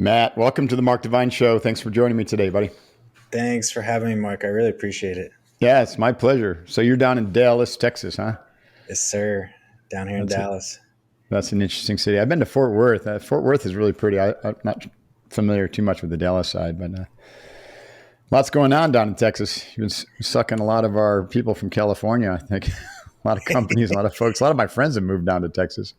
Matt, welcome to the Mark Divine Show. Thanks for joining me today, buddy. Thanks for having me, Mark. I really appreciate it. Yeah, it's my pleasure. So you're down in Dallas, Texas, huh? Yes, sir. Down here in That's it. Dallas. That's an interesting city. I've been to Fort Worth. Fort Worth is really pretty. I'm not familiar too much with the Dallas side, but lots going on down in Texas. You've been sucking a lot of our people from California, I think. A lot of companies, a lot of folks. A lot of my friends have moved down to Texas.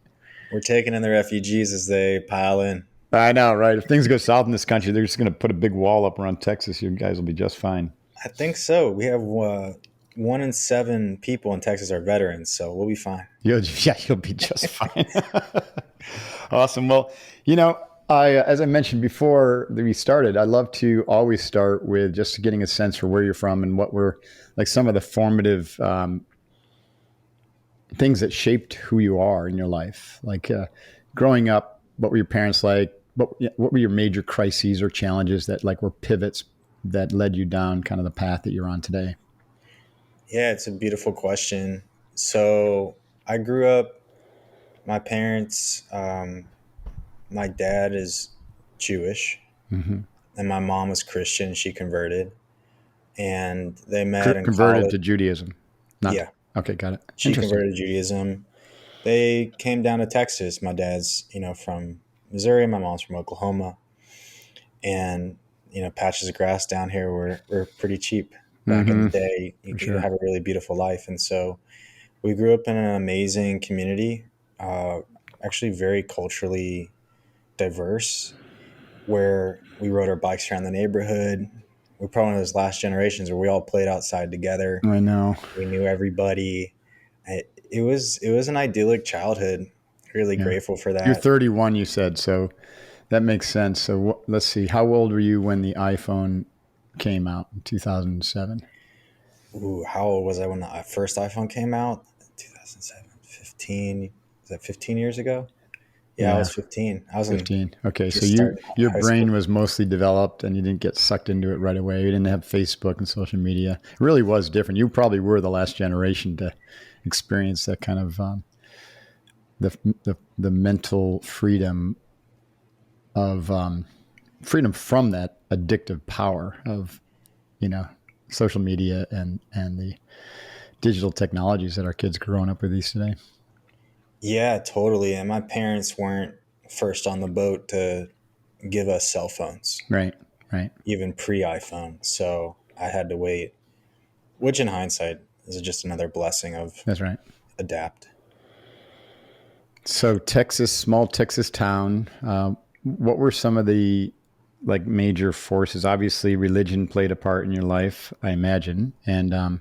We're taking in the refugees as they pile in. I know, right? If things go south in this country, they're just going to put a big wall up around Texas. You guys will be just fine. I think so. We have 1 in 7 people in Texas are veterans, so we'll be fine. You'll be just fine. Awesome. Well, as I mentioned before we started, I love to always start with just getting a sense for where you're from and what were like some of the formative things that shaped who you are in your life. Like growing up, what were your parents like? What were your major crises or challenges that like were pivots that led you down kind of the path that you're on today? Yeah, it's a beautiful question. So I grew up, my parents, my dad is Jewish and my mom was Christian. She converted and they met in Converted college. to Judaism. Yeah, Okay, got it. she converted to Judaism. They came down to Texas. My dad's, from Missouri. My mom's from Oklahoma. And, patches of grass down here were pretty cheap back in the day. You could have a really beautiful life. And so we grew up in an amazing community, actually very culturally diverse, where we rode our bikes around the neighborhood. We're probably one of those last generations where we all played outside together. I know. We knew everybody. It was an idyllic childhood. Really grateful for that. You're 31, you said, so that makes sense. So let's see. How old were you when the iPhone came out in 2007? Ooh, how old was I when the first iPhone came out? 2007, 15. Is that 15 years ago? Yeah, I was 15. I was 15. Okay, so your high brain school. was mostly developed and you didn't get sucked into it right away. You didn't have Facebook and social media. It really was different. You probably were the last generation to experience that kind of the mental freedom of freedom from that addictive power of social media and the digital technologies that our kids are growing up with these today. Yeah, totally. And my parents weren't first on the boat to give us cell phones, Right. even pre-iPhone. So I had to wait, which in hindsight is just another blessing of That's right. adapt. So Texas, small Texas town. What were some of the like major forces? Obviously, religion played a part in your life, I imagine. And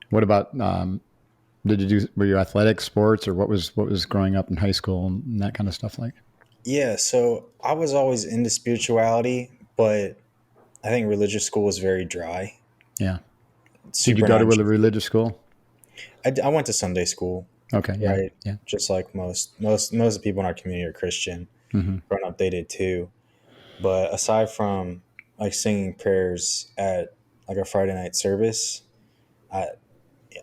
what about were you athletic, sports, or what was growing up in high school and that kind of stuff like? Yeah, so I was always into spirituality, but I think religious school was very dry. Yeah. Did you Super go to non. a religious school? I went to Sunday school, Okay. Yeah. right? Yeah. Just like most of the people in our community are Christian. Growing up, they did too. But aside from like singing prayers at like a Friday night service,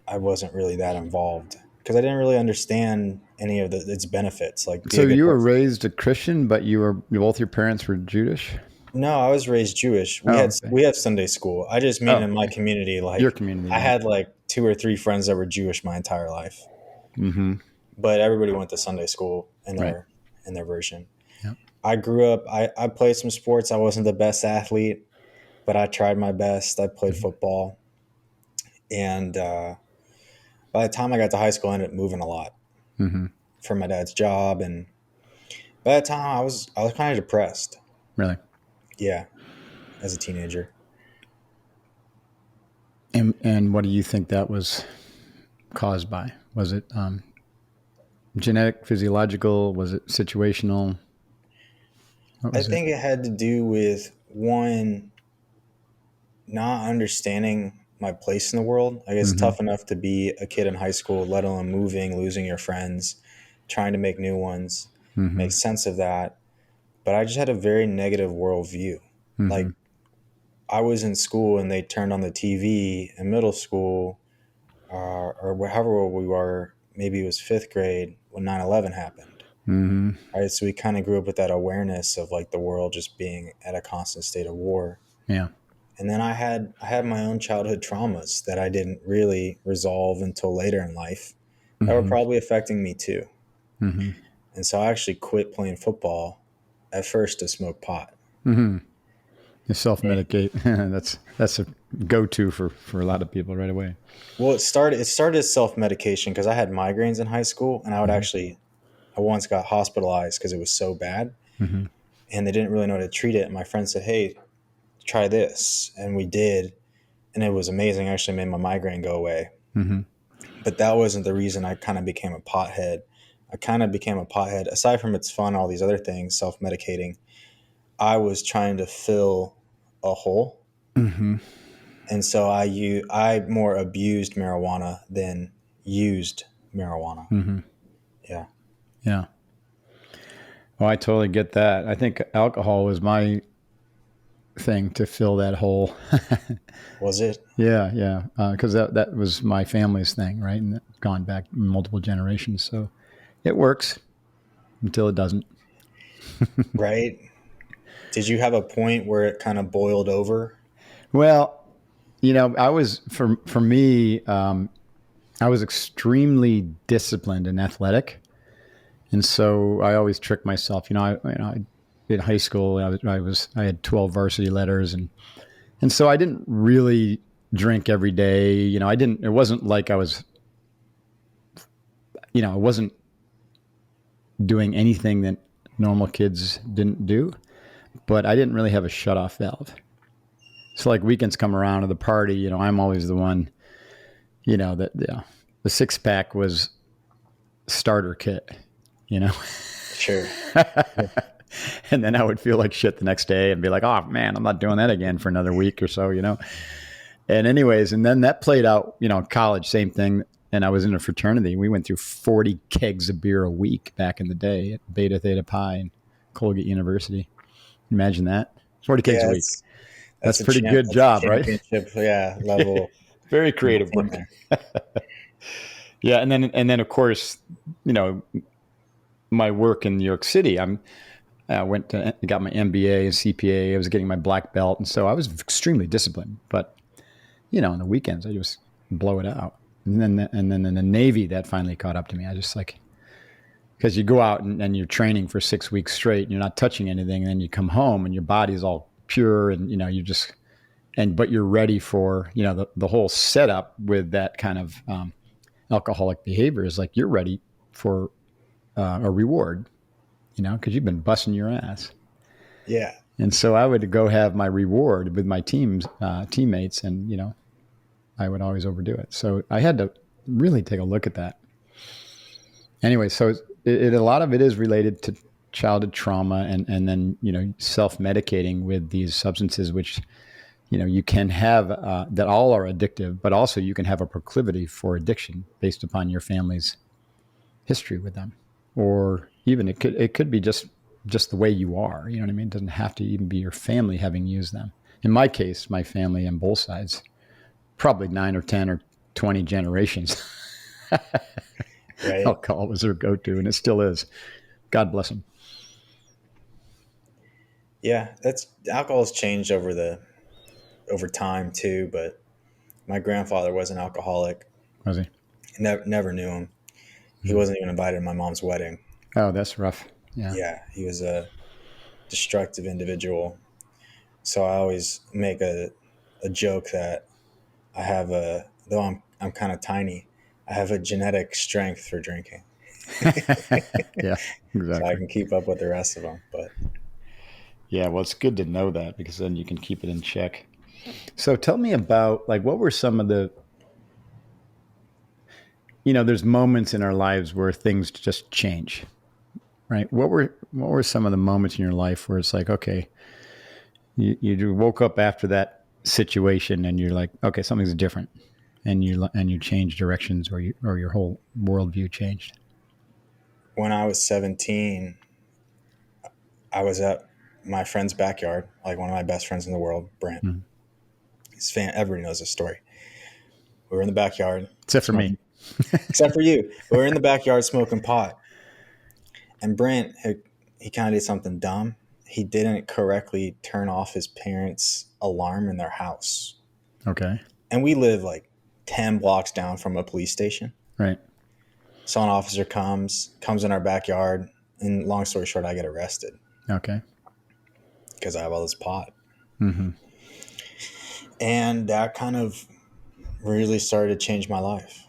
I wasn't really that involved because I didn't really understand any of its benefits. Like, be So a good you were person. raised a Christian, but both your parents were Jewish? No, I was raised Jewish. We Oh, had okay. we had Sunday school. I just mean in my Okay. community, Your like community, I yeah. had like 2 or 3 friends that were Jewish my entire life. But everybody went to Sunday school in Right. their version. Yeah. I grew up. I played some sports. I wasn't the best athlete, but I tried my best. I played football, and by the time I got to high school, I ended up moving a lot for my dad's job, and by that time I was kind of depressed. Really? Yeah, as a teenager. And what do you think that was caused by? Was it genetic, physiological? Was it situational? What I was it? think it had to do with one, not understanding my place in the world. I guess it's tough enough to be a kid in high school, let alone moving, losing your friends, trying to make new ones, make sense of that. But I just had a very negative worldview. Like I was in school and they turned on the TV in middle school or however old we were, maybe it was 5th grade when 9/11 happened. Mm-hmm. right? So we kind of grew up with that awareness of like the world just being at a constant state of war. Yeah. And then I had my own childhood traumas that I didn't really resolve until later in life that were Mm-hmm. probably affecting me too. Mm-hmm. And so I actually quit playing football at first to smoke pot. Mm-hmm. You self And, medicate. That's a go to for a lot of people right away. well, it started as self medication because I had migraines in high school, and I once got hospitalized because it was so bad, Mm-hmm. and they didn't really know how to treat it. And my friend said, "Hey, try this," and we did, and it was amazing. It actually made my migraine go away. Mm-hmm. But that wasn't the reason I kind of became a pothead. I kind of became a pothead aside from it's fun, all these other things, self medicating. I was trying to fill a hole, Mm-hmm. and so I more abused marijuana than used marijuana. Mm-hmm. Yeah, Yeah. Well, I totally get that. I think alcohol was my thing to fill that hole. was it? Yeah, yeah, because that was my family's thing, right? And it's gone back multiple generations, so it works until it doesn't. Right? Did you have a point where it kind of boiled over? Well, I was for me, I was extremely disciplined and athletic, and so I always tricked myself. In high school, I had 12 varsity letters, and so I didn't really drink every day. I didn't. It wasn't like I was. I wasn't doing anything that normal kids didn't do, but I didn't really have a shut off valve. So like weekends come around to the party, I'm always the one, that the six pack was starter kit, you know, Sure. and then I would feel like shit the next day and be like, oh man, I'm not doing that again for another week or so, And anyways, and then that played out, college, same thing. And I was in a fraternity. We went through 40 kegs of beer a week back in the day at Beta Theta Pi and Colgate University. Imagine that. 40 kegs a Yeah, week. that's That's a pretty good that's a job, right? championship, yeah, level Very creative in work. there. Yeah, and then of course, you know, my work in New York City. I got my MBA and CPA. I was getting my black belt, and so I was extremely disciplined. But on the weekends, I just blow it out. And then in the Navy, that finally caught up to me. I just like, because you go out and you're training for 6 weeks straight, and you're not touching anything, and then you come home and your body's all pure, and you just but you're ready for the whole setup with that kind of alcoholic behavior is like you're ready for a reward, because you've been busting your ass. Yeah. And so I would go have my reward with my teammates, and I would always overdo it. So I had to really take a look at that. Anyway, so a lot of it is related to childhood trauma, and then self medicating with these substances, which you can have that all are addictive, but also you can have a proclivity for addiction based upon your family's history with them, or even it could be just the way you are. You know what I mean? It doesn't have to even be your family having used them. In my case, my family on both sides, probably 9 or 10 or 20 generations. Right. Alcohol was their go-to, and it still is. God bless them. Yeah, that's alcohol's changed over time too, but my grandfather was an alcoholic. Was he? Never knew him. He Mm. wasn't even invited to my mom's wedding. Oh, that's rough. Yeah. Yeah, he was a destructive individual. So I always make a joke that I have though I'm kind of tiny, I have a genetic strength for drinking. Yeah, So I exactly. can keep up with the rest of them. But Yeah, well, it's good to know that because then you can keep it in check. So tell me about like what were some of the there's moments in our lives where things just change, right? What were some of the moments in your life where it's like, okay, you woke up after that situation and you're like, okay, something's different, and you change directions, or your whole worldview changed. when I was 17, I was at my friend's backyard, like one of my best friends in the world, Brent. Mm. Everybody knows this story. We were in the backyard Except for me. smoking, except for you. We were in the backyard smoking pot, And Brent, he kind of did something dumb. He didn't correctly turn off his parents' alarm in their house. Okay. And we live like 10 blocks down from a police station. Right. So an officer comes in our backyard, and long story short, I get arrested Okay. because I have all this pot. Mm-hmm. And that kind of really started to change my life.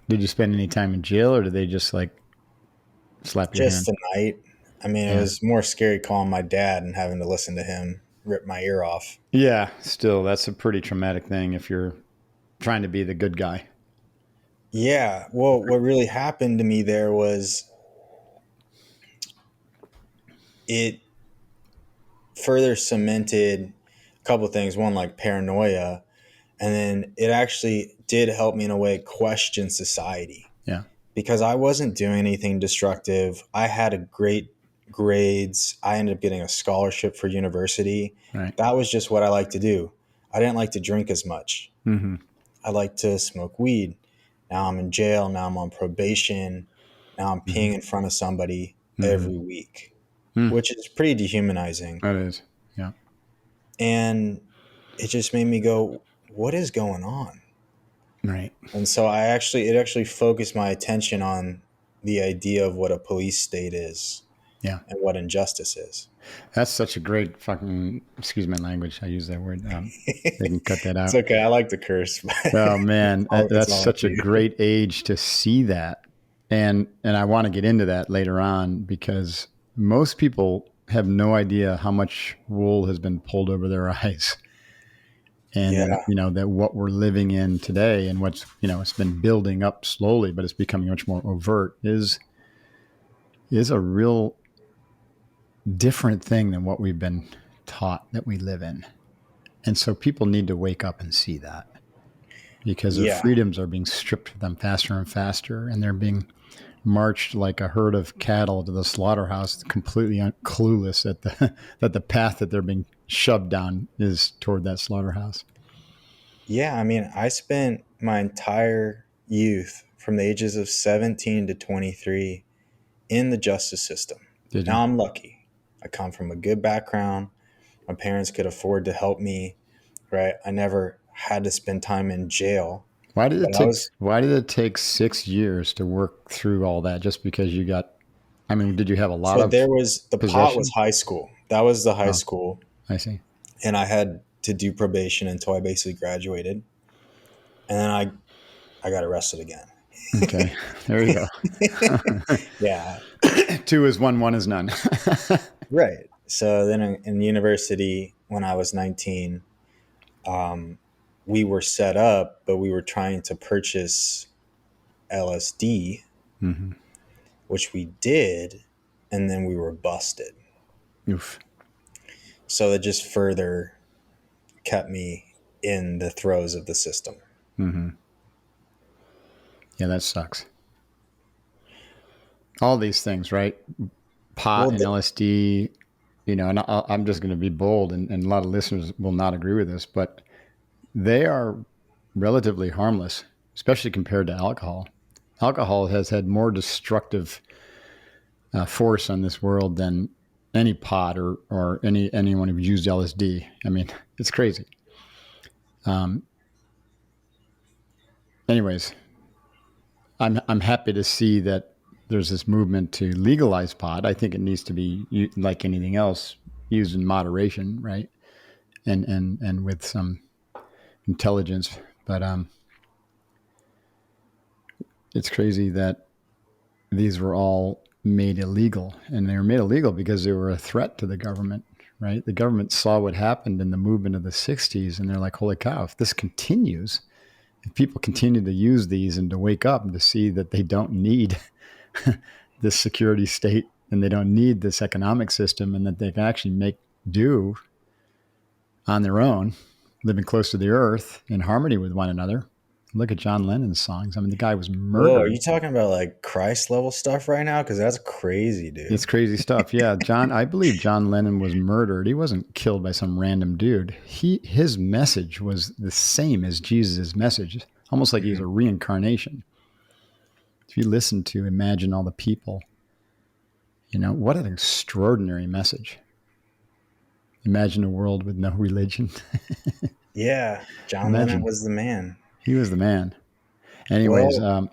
Did you spend any time in jail, or did they just like slap your Just hand? the night. I mean, it Yeah. was more scary calling my dad and having to listen to him rip my ear off. Yeah. Still, that's a pretty traumatic thing if you're trying to be the good guy. Yeah. Well, what really happened to me there was it further cemented a couple of things. One, like paranoia. And then it actually did help me in a way question society Yeah. because I wasn't doing anything destructive. I had a great grades. I ended up getting a scholarship for university. Right. That was just what I like to do. I didn't like to drink as much. Mm-hmm. I like to smoke weed. Now I'm in jail. Now I'm on probation. Now I'm Mm-hmm. peeing in front of somebody Mm-hmm. every week, Mm. which is pretty dehumanizing. That is. Yeah. And it just made me go, what is going on? Right. And so it actually focused my attention on the idea of what a police state is Yeah. and what injustice is. That's such a great fucking, excuse my language. I use that word. They can cut that It's out. okay. I like to curse, but Oh man, it's that's all up such to a you. great age to see that. And I want to get into that later on because most people have no idea how much wool has been pulled over their eyes. And then, Yeah. that what we're living in today and what's, it's been building up slowly, but it's becoming much more overt is a real different thing than what we've been taught that we live in. And so people need to wake up and see that because their Yeah. freedoms are being stripped from them faster and faster, and they're being marched like a herd of cattle to the slaughterhouse, completely clueless that the path that they're being shoved down is toward that slaughterhouse. Yeah. I mean, I spent my entire youth from the ages of 17 to 23 in the justice system. Did you? Now I'm lucky. I come from a good background. My parents could afford to help me, right? I never had to spend time in jail, Why did but it I take? was Why did it take 6 years to work through all that? Just because you got? I mean, did you have a lot so of there was the pot was possession? high school. That was the high Oh, school. I see. And I had to do probation until I basically graduated. And then I got arrested again. Okay, there you go. Yeah. Two is one, one is none. Right. So then in university, when I was 19, um, we were set up, but we were trying to purchase LSD, Mm-hmm. which we did, and then we were busted. Oof. So it just further kept me in the throes of the system. Mm-hmm. Yeah, that sucks. All these things, right? Pot Well, and LSD, and I'm just going to be bold, and a lot of listeners will not agree with this, but they are relatively harmless, especially compared to alcohol. Alcohol has had more destructive force on this world than any pot or anyone who used LSD. I mean, it's crazy. Um, anyways, I'm happy to see that there's this movement to legalize pot. I think it needs to be like anything else used in moderation, right? And with some intelligence. But it's crazy that these were all made illegal, and they were made illegal because they were a threat to the government, right? The government saw what happened in the movement of the 60s, and they're like, holy cow, if this continues, if people continue to use these and to wake up and to see that they don't need this security state and they don't need this economic system and that they can actually make do on their own, living close to the earth in harmony with one another. Look at John Lennon's songs. I mean, the guy was whoa, are murdered. you talking about like Christ level stuff right now? Because that's crazy, dude. It's crazy stuff. Yeah, I believe John Lennon was murdered. He wasn't killed by some random dude. His message was the same as Jesus' message, almost like he was Mhm. a reincarnation. If you listen to Imagine All the People, What an extraordinary message. Imagine a world with no religion. Yeah, John Lennon Imagine was the man. he was the man. Anyways, Well,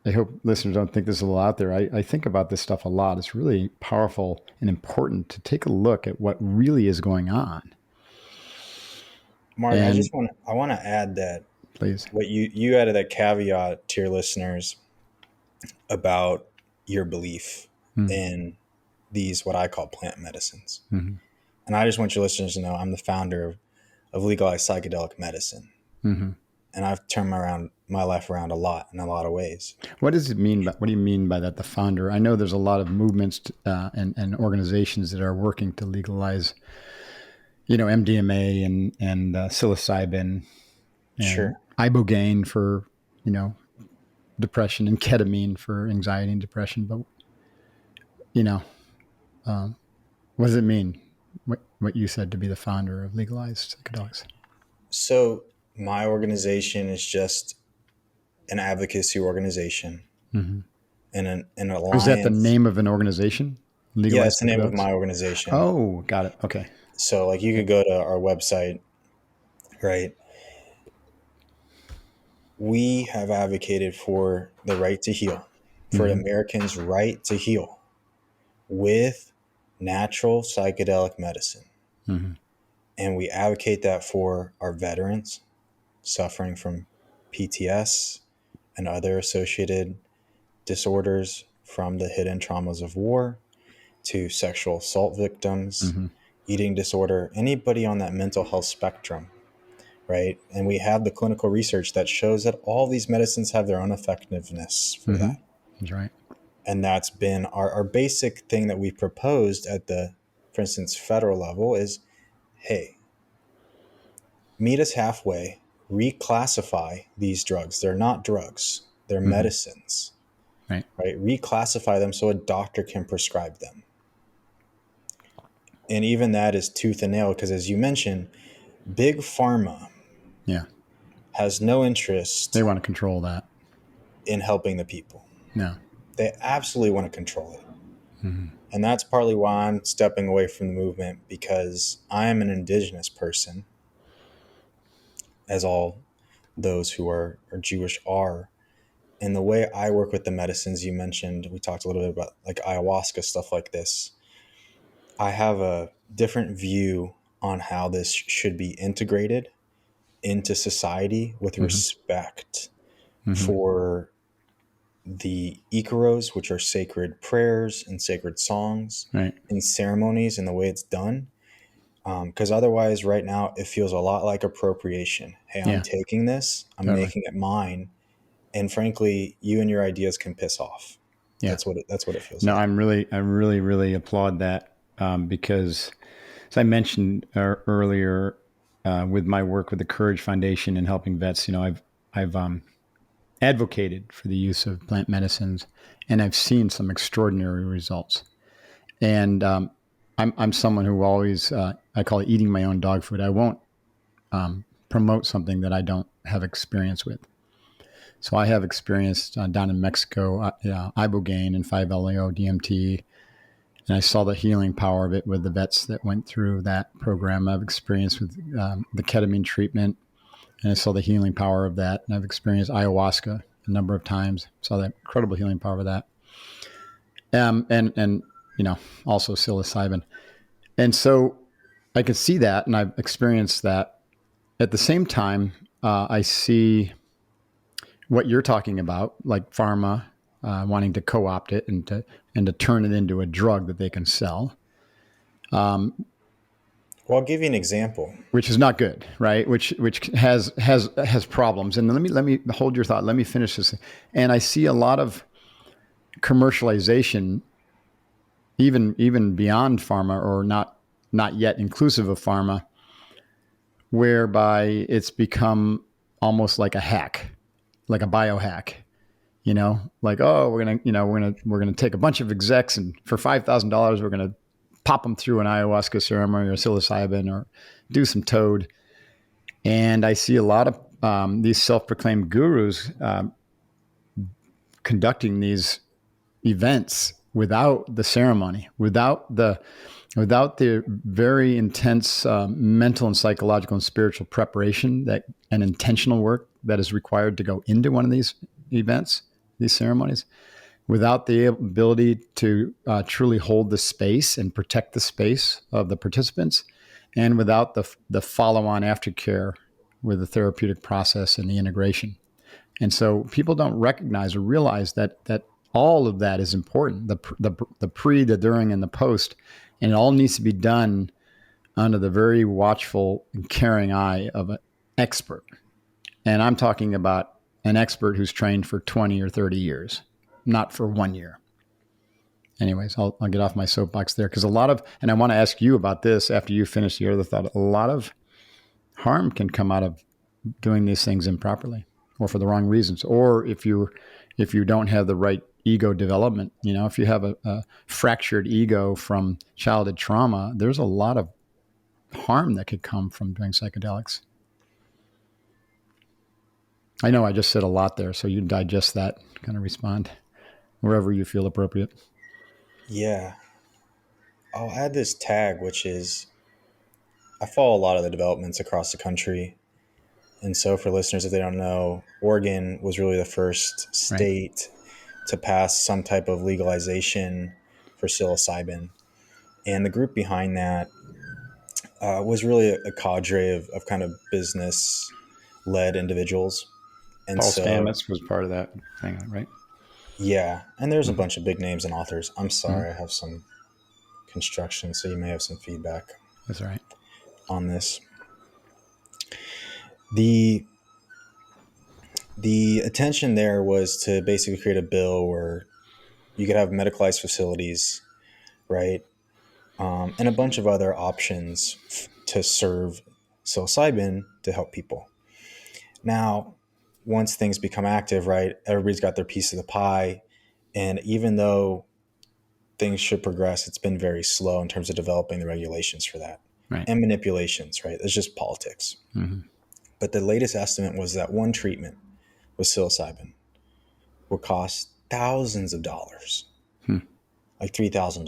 I hope listeners don't think this is a little out there. I think about this stuff a lot. It's really powerful and important to take a look at what really is going on. Mark, And I want to add that please. what you added that caveat to your listeners about your belief Mm-hmm. in these what I call plant medicines. Mm-hmm. And I just want your listeners to know I'm the founder of legalized psychedelic medicine. Mm-hmm. And I've turned my life around a lot in a lot of ways. What does it mean? What do you mean by that? The founder? I know there's a lot of movements and organizations that are working to legalize, MDMA and psilocybin and Sure. ibogaine for, depression and ketamine for anxiety and depression. But, what does it mean? What you said to be the founder of legalized psychedelics? So my organization is just an advocacy organization Mm-hmm. and an Is that the alliance. name of an organization? Yeah, Legalized it's the name of psychedelics? my organization. Oh, got it. Okay. So like you could go to our website, right? We have advocated for the right to heal, for Mm-hmm. Americans' right to heal with natural psychedelic medicine. Mm-hmm. And we advocate that for our veterans suffering from PTS and other associated disorders from the hidden traumas of war, to sexual assault victims, Mm-hmm. eating disorder, anybody on that mental health spectrum, right? And we have the clinical research that shows that all these medicines have their own effectiveness for Mm-hmm. that. That's right. And that's been our basic thing that we've proposed at the, for instance, federal level is, hey, meet us halfway, reclassify these drugs. They're not drugs, they're Mm-hmm. medicines, Right. right? Reclassify them so a doctor can prescribe them. And even that is tooth and nail because, as you mentioned, big pharma Yeah. has no They interest want to control that. in helping the people. Yeah. They absolutely want to control it. Mm-hmm. And that's partly why I'm stepping away from the movement, because I am an indigenous person, as all those who are Jewish are. And the way I work with the medicines you mentioned, we talked a little bit about like ayahuasca, stuff like this. I have a different view on how this should be integrated into society with Mm-hmm. respect Mm-hmm. for the ikaros, which are sacred prayers and sacred songs Right. and ceremonies, and the way it's done. Because otherwise, right now, it feels a lot like appropriation. Hey, I'm Yeah. taking this, I'm Totally. making it mine, and frankly, you and your ideas can piss off. Yeah. That's what it feels No, like. I really applaud that because, as I mentioned earlier, with my work with the Courage Foundation and helping vets, I've advocated for the use of plant medicines, and I've seen some extraordinary results. And I'm someone who always I call it eating my own dog food. I won't promote something that I don't have experience with. So I have experience down in Mexico, ibogaine and 5-LAO DMT, and I saw the healing power of it with the vets that went through that program. I've experienced with the ketamine treatment, and I saw the healing power of that. And I've experienced ayahuasca a number of times, saw that incredible healing power of that. And also psilocybin. And so I could see that, and I've experienced that. At the same time, I see what you're talking about, like pharma wanting to co-opt it and to turn it into a drug that they can sell, Well, I'll give you an example. which is not good, right? Which has problems. And let me hold your thought. Let me finish this. And I see a lot of commercialization, even beyond pharma, or not yet inclusive of pharma, whereby it's become almost like a hack, like a biohack. Like, oh, we're gonna take a bunch of execs, and for $5,000 we're gonna pop them through an ayahuasca ceremony or psilocybin or do some toad. And I see a lot of these self-proclaimed gurus conducting these events without the ceremony, without the very intense mental and psychological and spiritual preparation that and intentional work that is required to go into one of these events, these ceremonies, without the ability to truly hold the space and protect the space of the participants, and without the follow-on aftercare with the therapeutic process and the integration. And so people don't recognize or realize that all of that is important, the pre, the during, and the post, and it all needs to be done under the very watchful and caring eye of an expert. And I'm talking about an expert who's trained for 20 or 30 years, not for 1 year. Anyways, I'll get off my soapbox there, because and I want to ask you about this after you finish your other thought, a lot of harm can come out of doing these things improperly or for the wrong reasons. Or if you don't have the right ego development, if you have a fractured ego from childhood trauma, there's a lot of harm that could come from doing psychedelics. I know I just said a lot there, so you digest that, kind of respond wherever you feel appropriate. Yeah. I'll add this tag, which is I follow a lot of the developments across the country. And so for listeners, if they don't know, Oregon was really the first Right. state to pass some type of legalization for psilocybin. And the group behind that was really a cadre of kind of business-led individuals. And Paul so, Stamets was part of that thing, right? yeah, and there's a Mm-hmm. bunch of big names and authors. I'm Mm-hmm. sorry, I have some construction, so you may have some feedback That's all right. on this. The the attention there was to basically create a bill where you could have medicalized facilities, right? And a bunch of other options to serve psilocybin to help people. Now, once things become active, right, everybody's got their piece of the pie. And even though things should progress, it's been very slow in terms of developing the regulations for that Right. and manipulations, right? It's just politics. Mm-hmm. But the latest estimate was that one treatment with psilocybin would cost thousands of dollars, like $3,000.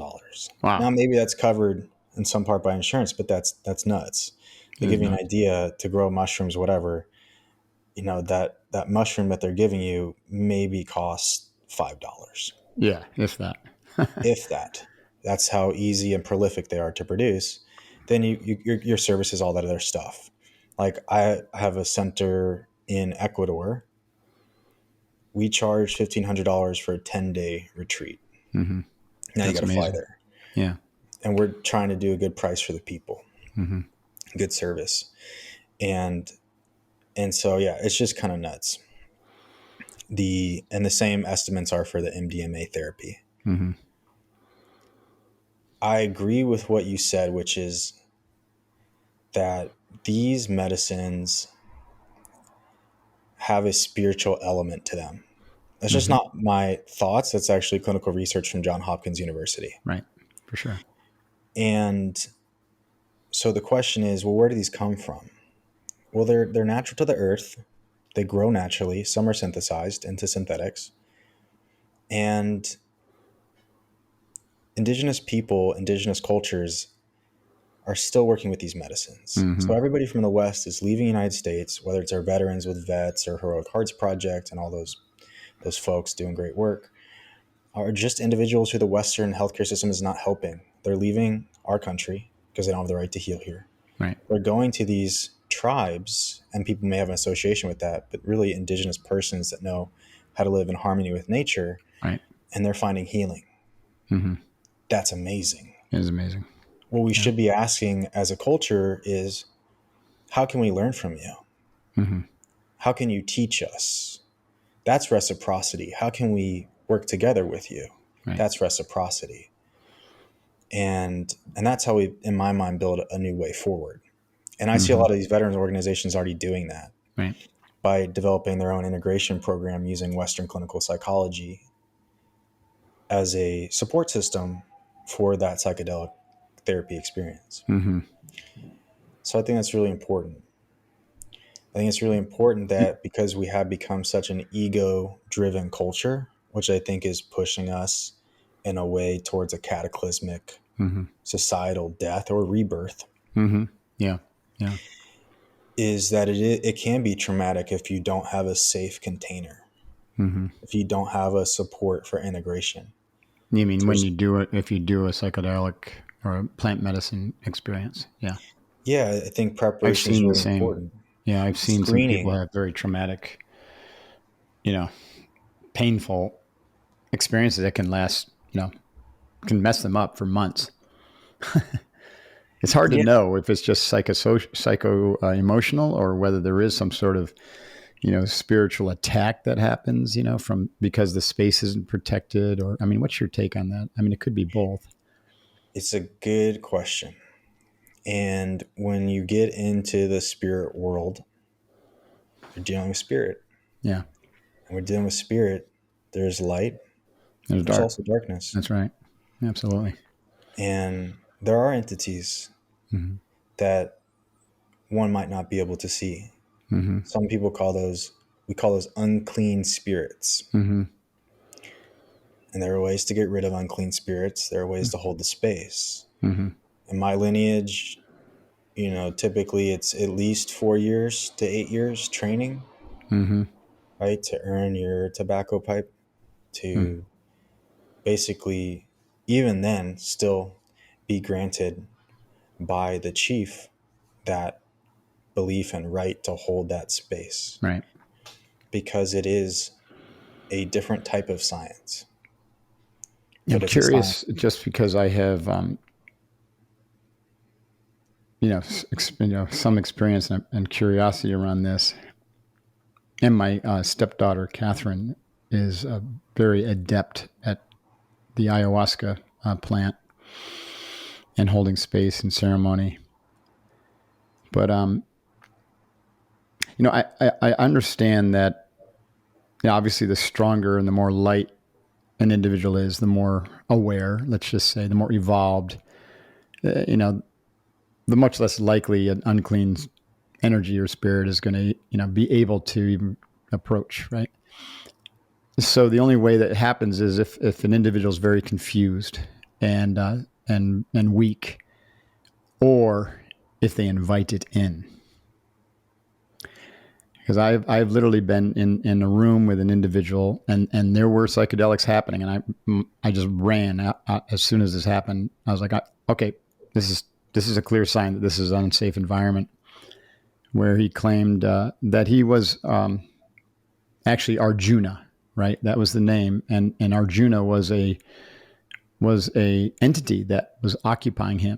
Now, Wow. maybe that's covered in some part by insurance, but that's nuts. To It is give you an nuts. idea, to grow mushrooms, whatever, that mushroom that they're giving you maybe costs $5, Yeah, if that. if that. That's how easy and prolific they are to produce. Then your service is all that other stuff. Like I have a center in Ecuador. We charge $1,500 for a 10-day retreat. Mm-hmm. Now you got That's to fly amazing. there, Yeah. and we're trying to do a good price for the people, Mm-hmm. good service, and so yeah, it's just kind of nuts. The same estimates are for the MDMA therapy. Mm-hmm. I agree with what you said, which is that these medicines have a spiritual element to them. That's just Mm-hmm. not my thoughts. That's actually clinical research from Johns Hopkins University. Right. For sure. And so the question is, well, where do these come from? Well, they're natural to the earth. They grow naturally. Some are synthesized into synthetics. And indigenous people, indigenous cultures are still working with these medicines. Mm-hmm. So everybody from the West is leaving the United States, whether it's our veterans with Vets or Heroic Hearts Project and all those folks doing great work, or just individuals who the Western healthcare system is not helping. They're leaving our country because they don't have the right to heal here. Right. They're going to these tribes, and people may have an association with that, but really indigenous persons that know how to live in harmony with nature, Right. and they're finding healing. Mm-hmm. That's amazing. It is amazing. What we Yeah. should be asking as a culture is, how can we learn from you? Mm-hmm. How can you teach us? That's reciprocity. How can we work together with you? Right. That's reciprocity. And that's how we, in my mind, build a new way forward. And I see a Mm-hmm. lot of these veterans organizations already doing that Right. by developing their own integration program using Western clinical psychology as a support system for that psychedelic therapy experience. Mm-hmm. So I think that's really important. I think it's really important that because we have become such an ego driven culture, which I think is pushing us in a way towards a cataclysmic Mm-hmm. societal death or rebirth, Mm-hmm. Yeah. Yeah. is that it can be traumatic if you don't have a safe container, Mm-hmm. if you don't have a support for integration. You mean when There's, you do it, if you do a psychedelic or a plant medicine experience? Yeah. yeah, I think I've preparation is seen the really same. important. Yeah. I've seen some people Screening, have very traumatic, you know, painful experiences that can last, can mess them up for months. It's hard to yeah, know if it's just psycho emotional or whether there is some sort of, spiritual attack that happens, from because the space isn't protected or, I mean, what's your take on that? I mean, it could be both. it's a good question. And when you get into the spirit world, you're dealing with spirit. Yeah. And we're dealing with spirit. There's light, There's there's dark. also darkness. That's right. Absolutely. And there are entities Mm-hmm. that one might not be able to see. Mm-hmm. Some people we call those unclean spirits. Mm-hmm. And there are ways to get rid of unclean spirits. There are ways to hold the space. Mm-hmm. In my lineage, typically it's at least 4 years to 8 years training, Mm-hmm. right? To earn your tobacco pipe, Mm-hmm. to basically, even then, still be granted by the chief that belief and right to hold that space, Right. because it is a different type of science, I'm but it's a science. curious just because I have, some experience and curiosity around this. And my stepdaughter, Catherine, is very adept at the ayahuasca plant and holding space and ceremony. But, I understand that, obviously the stronger and the more light an individual is, the more aware, let's just say, the more evolved, the much less likely an unclean energy or spirit is going to, be able to even approach, right? So the only way that it happens is if an individual is very confused and weak, or if they invite it in. Because I've literally been in a room with an individual and there were psychedelics happening, and I just ran out, as soon as this happened. I was like, okay, this is a clear sign that this is an unsafe environment. Where he claimed that he was actually Arjuna, right? That was the name, and Arjuna was a entity that was occupying him,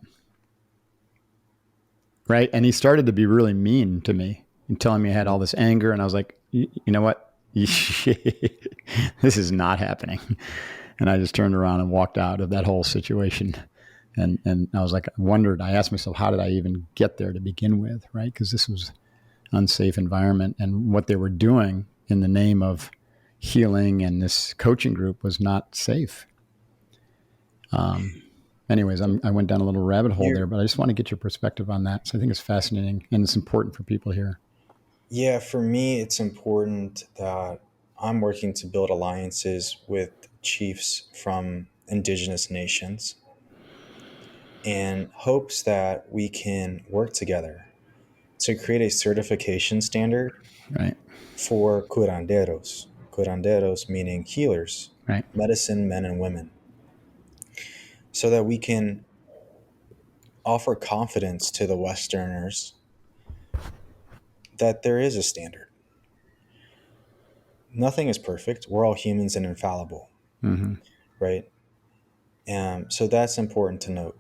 right? And he started to be really mean to me and telling me I had all this anger, and I was like, you know what? This is not happening. And I just turned around and walked out of that whole situation. And I was like, I asked myself, how did I even get there to begin with, right? Because this was unsafe environment, and what they were doing in the name of healing and this coaching group was not safe. Anyways, I went down a little rabbit hole there, but I just want to get your perspective on that. So I think it's fascinating and it's important for people here. Yeah, for me, it's important that I'm working to build alliances with chiefs from indigenous nations in hopes that we can work together to create a certification standard Right. for curanderos. Curanderos meaning healers, Right. medicine men and women, so that we can offer confidence to the Westerners that there is a standard. Nothing is perfect. We're all humans and infallible, Mm-hmm. right? So that's important to note.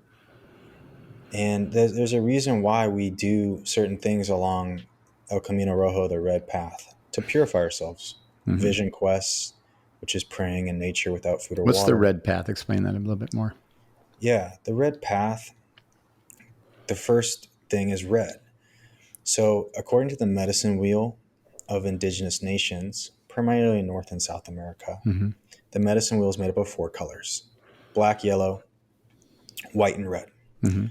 And there's a reason why we do certain things along El Camino Rojo, the red path, to purify ourselves. Mm-hmm. Vision quests, which is praying in nature without food or What's the water. red path? Explain that a little bit more. Yeah, the red path, the first thing is red. So, according to the medicine wheel of indigenous nations, primarily in North and South America, Mm-hmm. the medicine wheel is made up of 4 colors: black, yellow, white, and red. Mm-hmm.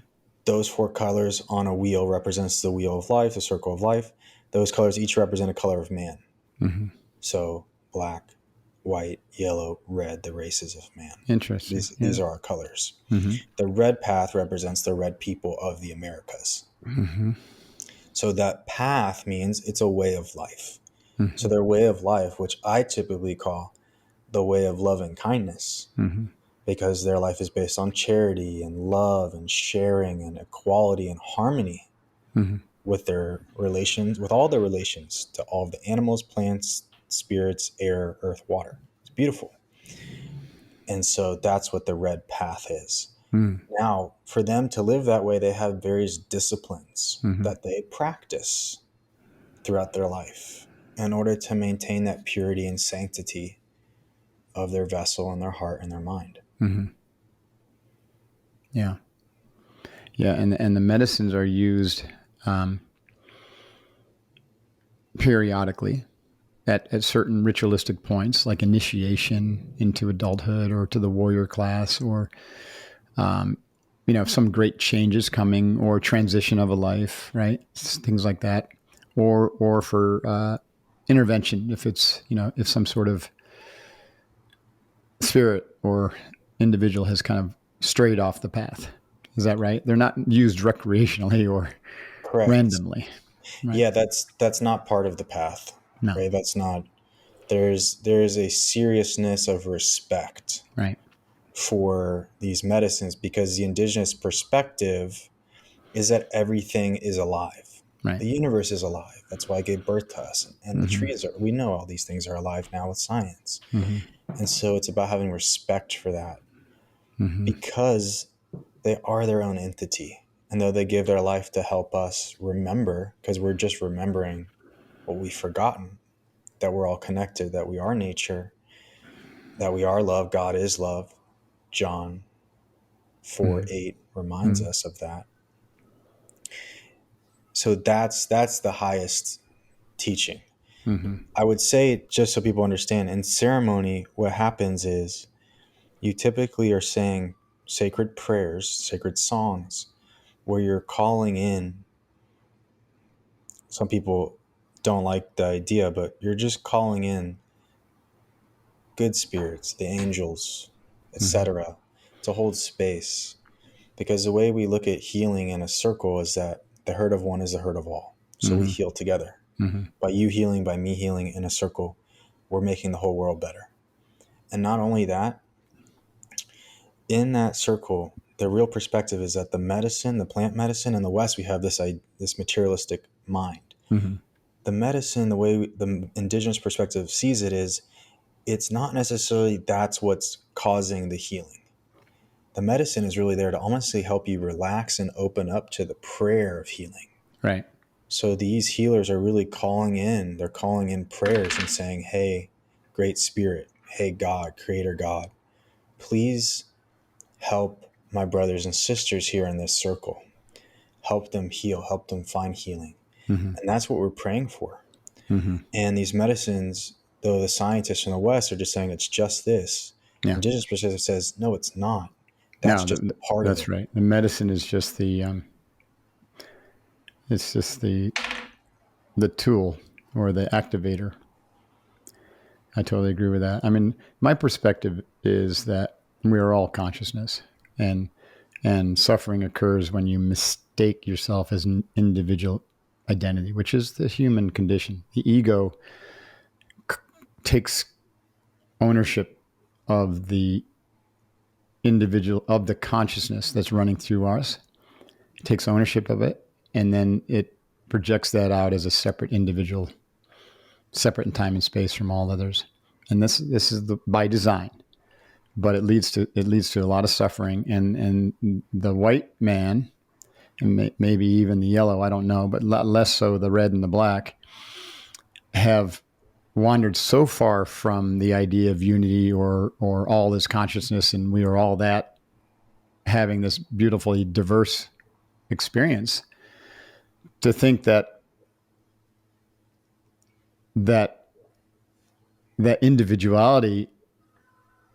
Those 4 colors on a wheel represents the wheel of life, the circle of life. Those colors each represent a color of man. Mm-hmm. So black, white, yellow, red, the races of man. Interesting. These are our colors. Mm-hmm. The red path represents the red people of the Americas. Mm-hmm. So that path means it's a way of life. Mm-hmm. So their way of life, which I typically call the way of love and kindness, Mm-hmm. because their life is based on charity and love and sharing and equality and harmony Mm-hmm. with their relations, with all their relations to all of the animals, plants, spirits, air, earth, water. It's beautiful. And so that's what the red path is. Now, for them to live that way, they have various disciplines Mm-hmm. that they practice throughout their life in order to maintain that purity and sanctity of their vessel and their heart and their mind. Mm-hmm. Yeah. Yeah. And the medicines are used periodically at certain ritualistic points, like initiation into adulthood or to the warrior class, or some great changes coming or transition of a life, right? Things like that, or for intervention if it's if some sort of spirit or individual has kind of strayed off the path. Is that right? They're not used recreationally or Correct. randomly, right? Yeah, that's not part of the path, No, right? That's not. There's a seriousness of respect right, for these medicines because the indigenous perspective is that everything is alive. right. The universe is alive. That's why it gave birth to us. And the Mm-hmm. trees are, we know all these things are alive now with science. Mm-hmm. And so it's about having respect for that Mm-hmm. because they are their own entity. And though they give their life to help us remember, because we're just remembering what we've forgotten, that we're all connected, that we are nature, that we are love, God is love. John 4:8 reminds Mm-hmm. us of that. So that's the highest teaching. Mm-hmm. I would say, just so people understand, in ceremony, what happens is you typically are saying sacred prayers, sacred songs, where you're calling in. Some people don't like the idea, but you're just calling in good spirits, the angels, Mm-hmm. etc., to hold space. Because the way we look at healing in a circle is that the hurt of one is the hurt of all. So we Mm-hmm. heal together. Mm-hmm. By you healing, by me healing in a circle, we're making the whole world better. And not only that, in that circle, the real perspective is that the medicine, the plant medicine in the West, we have this materialistic mind. Mm-hmm. The medicine, the way the indigenous perspective sees it is, it's not necessarily that's what's causing the healing. The medicine is really there to honestly help you relax and open up to the prayer of healing. Right. So these healers are really they're calling in prayers and saying, hey, great spirit, hey, God, creator God, please help my brothers and sisters here in this circle. Help them heal, help them find healing. Mm-hmm. And that's what we're praying for. Mm-hmm. And these medicines, though the scientists in the West are just saying it's just this, Yeah. indigenous perspective says, no, it's not. That's No, just a part of that's it. right. The medicine is just it's just the tool or the activator. I totally agree with that. I mean, my perspective is that we are all consciousness, and suffering occurs when you mistake yourself as an individual identity, which is the human condition. The ego takes ownership of the individual, of the consciousness that's running through us. It takes ownership of it, and then it projects that out as a separate individual, separate in time and space from all others. And this is by design, but it leads to a lot of suffering. And the white man, and maybe even the yellow, I don't know, but less so the red and the black, have wandered so far from the idea of unity or all this consciousness, and we are all that, having this beautifully diverse experience, to think that individuality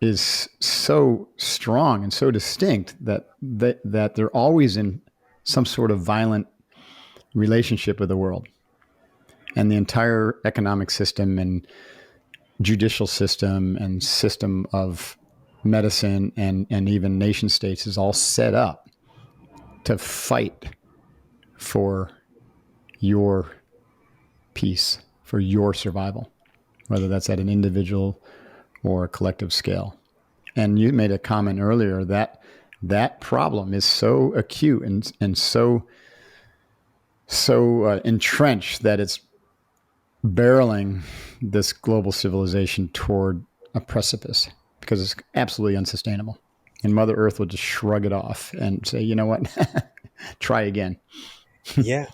is so strong and so distinct that they're always in some sort of violent relationship with the world and the entire economic system and judicial system and system of medicine and even nation states is all set up to fight for your peace, for your survival, whether that's at an individual or a collective scale. And you made a comment earlier that that problem is so acute and so entrenched that it's barreling this global civilization toward a precipice because it's absolutely unsustainable. And Mother Earth will just shrug it off and say, you know what, try again. Yeah.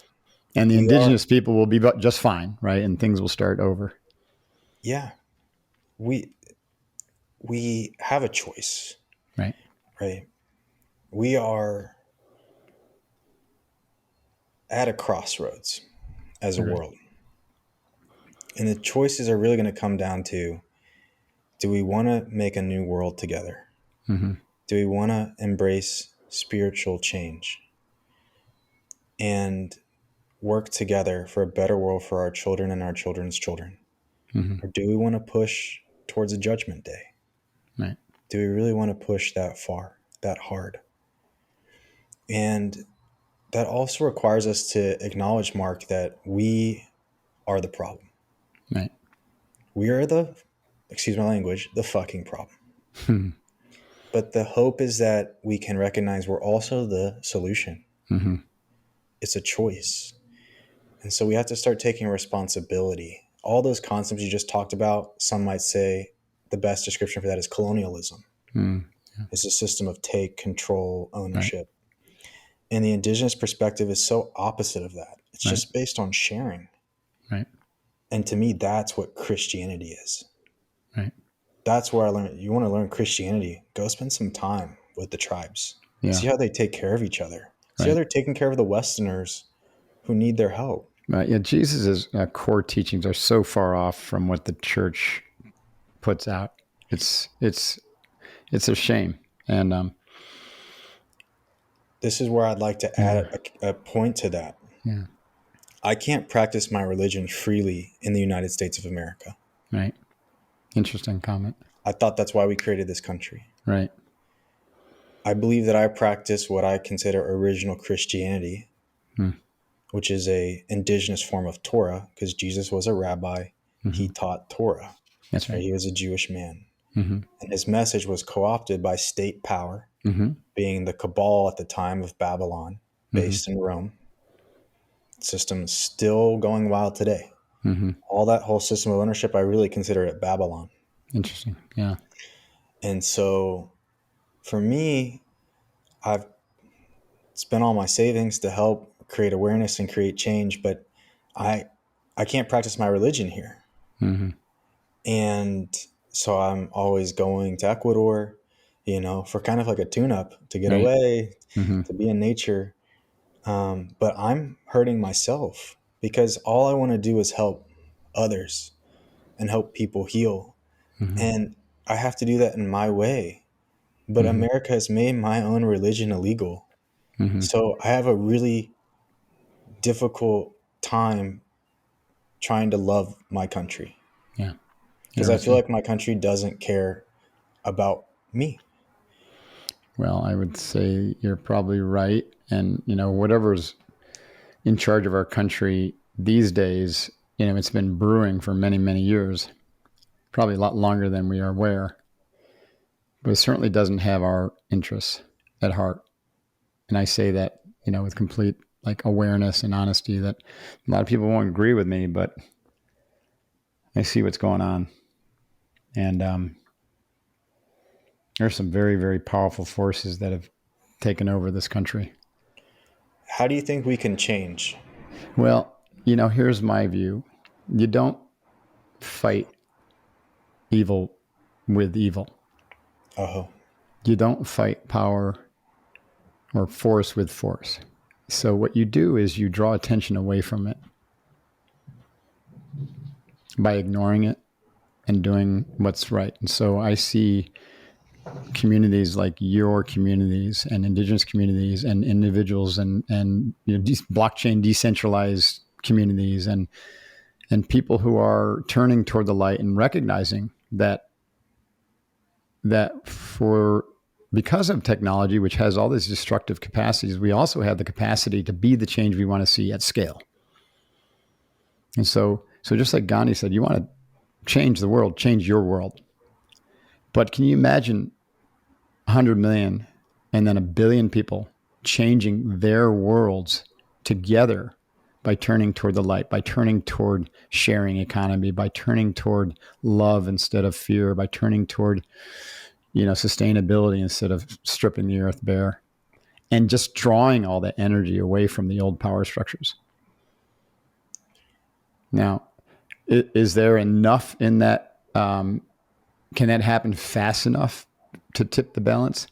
And the We are. indigenous people will be just fine, right? And things will start over. Yeah. We have a choice, Right. right? We are at a crossroads as a Right. world. And the choices are really going to come down to, do we want to make a new world together? Mm-hmm. Do we want to embrace spiritual change and work together for a better world for our children and our children's children? Mm-hmm. Or do we want to push towards a judgment day? Right. Do we really want to push that far, that hard? And that also requires us to acknowledge, Mark, that we are the problem. Right. We are excuse my language, the fucking problem. Hmm. But the hope is that we can recognize we're also the solution. Mm-hmm. It's a choice. And so we have to start taking responsibility. All those concepts you just talked about, some might say the best description for that is colonialism. Mm. Yeah. It's a system of take, control, Right. ownership. And the indigenous perspective is so opposite of that. It's Right. just based on sharing. Right. And to me, that's what Christianity is. Right. That's where I learned. You want to learn Christianity, go spend some time with the tribes. Yeah. See how they take care of each other. See how Right. they're taking care of the Westerners who need their help. Yeah. Jesus' core teachings are so far off from what the church puts out. It's a shame. And This is where I'd like to add a point to that. yeah. I can't practice my religion freely in the United States of America. Right. Interesting comment. I thought that's why we created this country. Right. I believe that I practice what I consider original Christianity, which is a indigenous form of Torah, because Jesus was a rabbi. Mm-hmm. He taught Torah. That's right. He was a Jewish man. Mm-hmm. And his message was co-opted by state power, Mm-hmm. being the cabal at the time of Babylon, based in Rome. System is still going wild today. Mm-hmm. All that whole system of ownership, I really consider it Babylon. Interesting. Yeah. And so for me, I've spent all my savings to help create awareness and create change, but I can't practice my religion here. Mm-hmm. And so I'm always going to Ecuador, for kind of like a tune-up to get Right. away, Mm-hmm. to be in nature. But I'm hurting myself because all I want to do is help others and help people heal. Mm-hmm. And I have to do that in my way. But Mm-hmm. America has made my own religion illegal. Mm-hmm. So I have a really difficult time trying to love my country. Yeah. Because I feel like my country doesn't care about me. Well, I would say you're probably right. And, whatever's in charge of our country these days, it's been brewing for many, many years, probably a lot longer than we are aware. But it certainly doesn't have our interests at heart. And I say that, with complete awareness and honesty that a lot of people won't agree with me, but I see what's going on. And there's some very, very powerful forces that have taken over this country. How do you think we can change? Well, here's my view. You don't fight evil with evil. Oh, You don't fight power or force with force. So what you do is you draw attention away from it by ignoring it and doing what's right. And so I see communities like your communities and indigenous communities and individuals and blockchain decentralized communities and and people who are turning toward the light and recognizing that for because of technology, which has all these destructive capacities, we also have the capacity to be the change we want to see at scale. And so just like Gandhi said, you want to change the world, change your world. But can you imagine 100 million and then 1 billion people changing their worlds together by turning toward the light, by turning toward sharing economy, by turning toward love instead of fear, by turning toward, sustainability instead of stripping the earth bare, and just drawing all that energy away from the old power structures. Now, is there enough in that? Can that happen fast enough to tip the balance?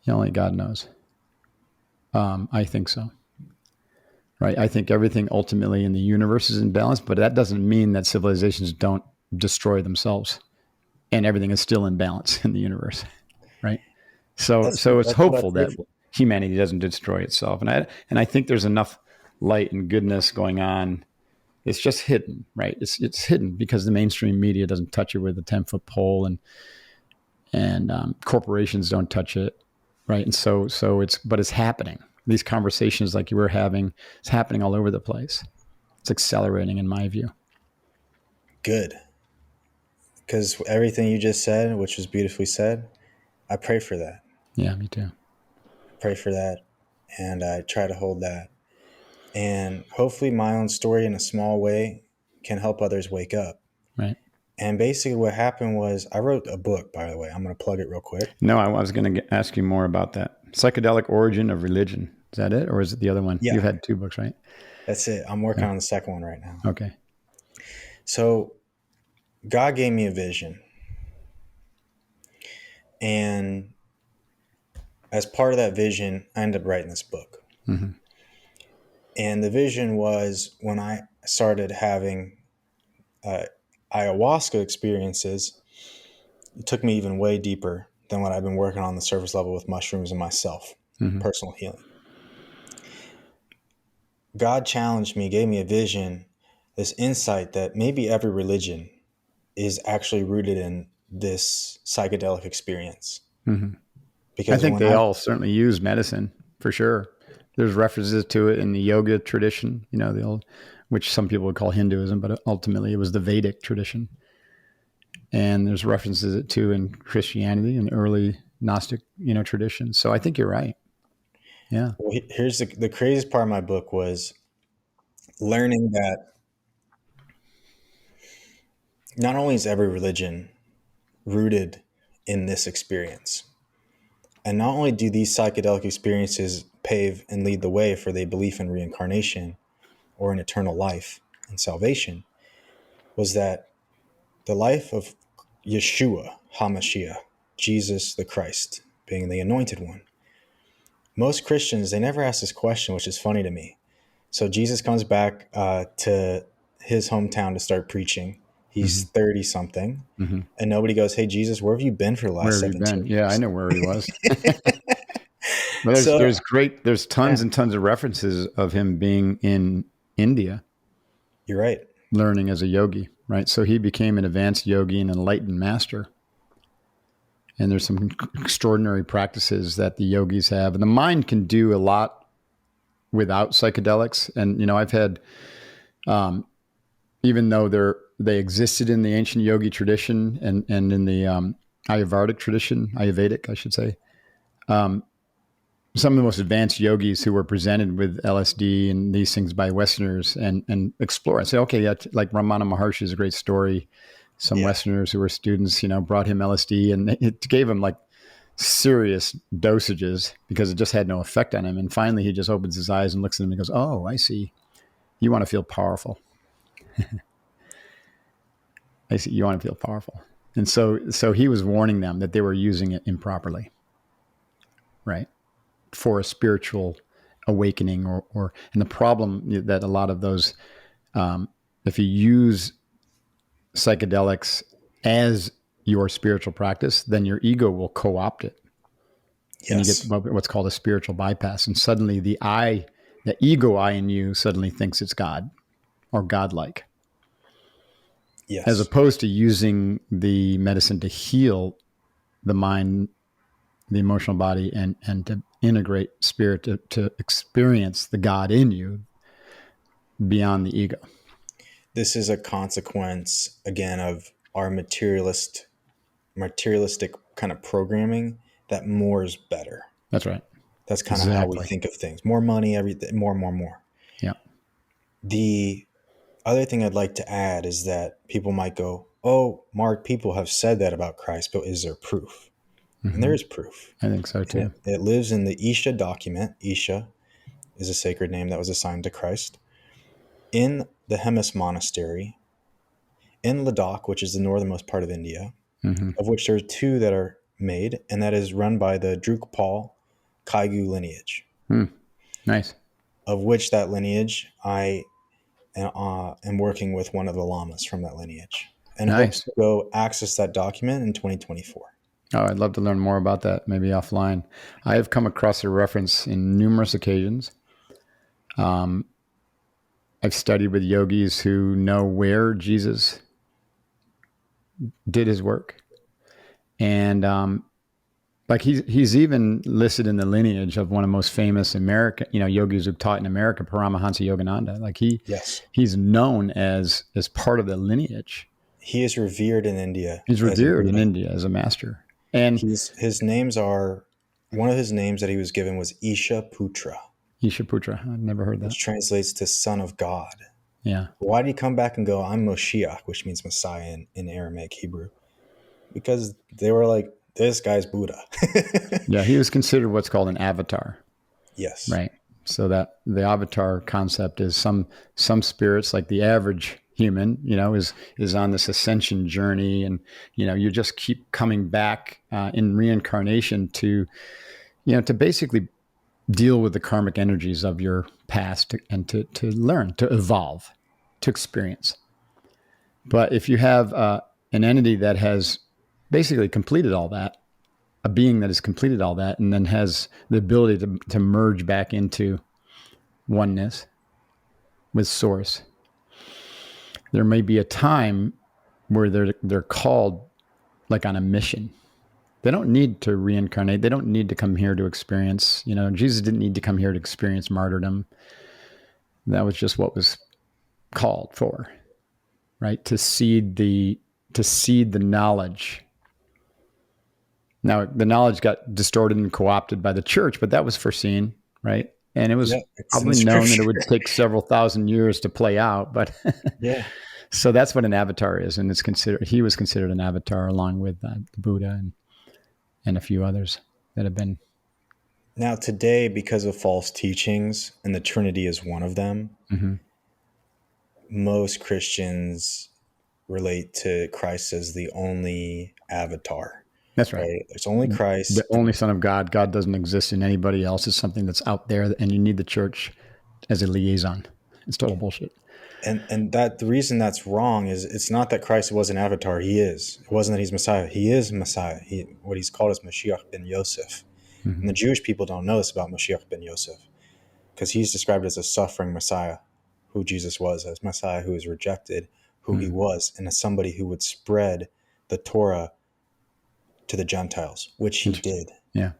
Only God knows. I think so. Right. I think everything ultimately in the universe is in balance, but that doesn't mean that civilizations don't destroy themselves and everything is still in balance in the universe. Right. So it's hopeful that humanity doesn't destroy itself. And I think there's enough light and goodness going on. It's just hidden, right? It's hidden because the mainstream media doesn't touch it with a 10-foot pole, and corporations don't touch it, right? And so it's happening. These conversations like you were having, it's happening all over the place. It's accelerating in my view. Good. Because everything you just said, which was beautifully said, I pray for that. Yeah, me too. I pray for that, and I try to hold that. And hopefully my own story in a small way can help others wake up. Right. And basically what happened was I wrote a book, by the way. I'm going to plug it real quick. No, I was going to ask you more about that. Psychedelic Origin of Religion. Is that it? Or is it the other one? Yeah. You've had 2 books, right? That's it. I'm working on the second one right now. Okay. So God gave me a vision. And as part of that vision, I ended up writing this book. Mm-hmm. And the vision was when I started having ayahuasca experiences, it took me even way deeper than what I've been working on the surface level with mushrooms and myself, personal healing. God challenged me, gave me a vision, this insight that maybe every religion is actually rooted in this psychedelic experience. Mm-hmm. Because I think they all certainly use medicine for sure. There's references to it in the yoga tradition, the old, which some people would call Hinduism, but ultimately it was the Vedic tradition. And there's references to in Christianity and early Gnostic, tradition. So I think you're right. Yeah. Well, here's the craziest part of my book was learning that not only is every religion rooted in this experience, and not only do these psychedelic experiences pave and lead the way for their belief in reincarnation or in eternal life and salvation, was that the life of Yeshua HaMashiach, Jesus the Christ, being the anointed one. Most Christians, they never ask this question, which is funny to me. So Jesus comes back to his hometown to start preaching. He's 30 something, and nobody goes, "Hey Jesus, where have you been for the last 17 years?" Yeah, I know where he was. Well, there's tons and tons of references of him being in India. You're right. Learning as a yogi, right? So he became an advanced yogi and enlightened master. And there's some extraordinary practices that the yogis have. And the mind can do a lot without psychedelics. And, I've had, even though they existed in the ancient yogi tradition and in the Ayurvedic, I should say, some of the most advanced yogis who were presented with LSD and these things by Westerners and explore and say, okay, yeah, like Ramana Maharshi is a great story. Some Westerners who were students, brought him LSD and it gave him like serious dosages because it just had no effect on him. And finally, he just opens his eyes and looks at him and goes, "Oh, I see. You want to feel powerful." I see. You want to feel powerful. And so he was warning them that they were using it improperly, right? For a spiritual awakening and the problem that a lot of those, if you use psychedelics as your spiritual practice, then your ego will co-opt it. Yes. And you get what's called a spiritual bypass. And suddenly the ego I in you suddenly thinks it's God or godlike. as Yes. opposed to using the medicine to heal the mind, the emotional body, and to integrate spirit to experience the God in you beyond the ego. This is a consequence again of our materialistic kind of programming that more is better. That's right. That's kind of how we Exactly. think of things. More money, everything, more, more, more. Yeah. The other thing I'd like to add is that people might go, "Oh, Mark, people have said that about Christ, but is there proof?" And there Mm-hmm. is proof. I think so And too. it lives in the Isha document. Isha is a sacred name that was assigned to Christ. In the Hemis Monastery, in Ladakh, which is the northernmost part of India, Mm-hmm. of which there are two that are made, and that is run by the Drukpal Kaigu lineage, Mm. Nice. of which that lineage I am working with one of the lamas from that lineage and hopes Nice. to go access that document in 2024. Oh, I'd love to learn more about that, maybe offline. I have come across a reference in numerous occasions. I've studied with yogis who know where Jesus did his work. And like he's even listed in the lineage of one of the most famous American, yogis who taught in America, Paramahansa Yogananda. Like Yes. he's known as part of the lineage. He is revered in India He's as a revered in Buddha. India as a master. And His names are, one of his names that he was given was Isha Putra, Ishaputra, I've never heard that. which translates to son of God. Yeah. Why did he come back and go, I'm Moshiach, which means Messiah in Aramaic Hebrew? Because they were like, this guy's Buddha. Yeah. He was considered what's called an avatar, Yes. right? So that the avatar concept is some spirits, like the average human, is on this ascension journey, and you just keep coming back in reincarnation to to basically deal with the karmic energies of your past and to learn, to evolve, to experience. But if you have an entity that has basically completed all that, a being that has completed all that, and then has the ability to merge back into oneness with source, there may be a time where they're called like on a mission. They don't need to reincarnate. They don't need to come here to experience, Jesus didn't need to come here to experience martyrdom. That was just what was called for, right? To seed the knowledge. Now the knowledge got distorted and co-opted by the church, but that was foreseen, right? And it was Yeah, it's in probably known that it scripture. would take several thousand years to play out, but Yeah. so that's what an avatar is, and he was considered an avatar along with the Buddha and a few others that have been. Now, today, because of false teachings, and the Trinity is one of them, Mm-hmm. most Christians relate to Christ as the only avatar, That's right. right? There's only The Christ. only Son of God. God doesn't exist in anybody else. It's something that's out there, and you need the church as a liaison. It's total bullshit. And that the reason that's wrong is it's not that Christ was an avatar. He is. It wasn't that he's Messiah. He is Messiah. What he's called is Mashiach ben Yosef. Mm-hmm. And the Jewish people don't know this about Mashiach ben Yosef because he's described as a suffering Messiah, who Jesus was, as Messiah who was rejected, who he was, and as somebody who would spread the Torah to the Gentiles, which he Interesting. did. Yeah.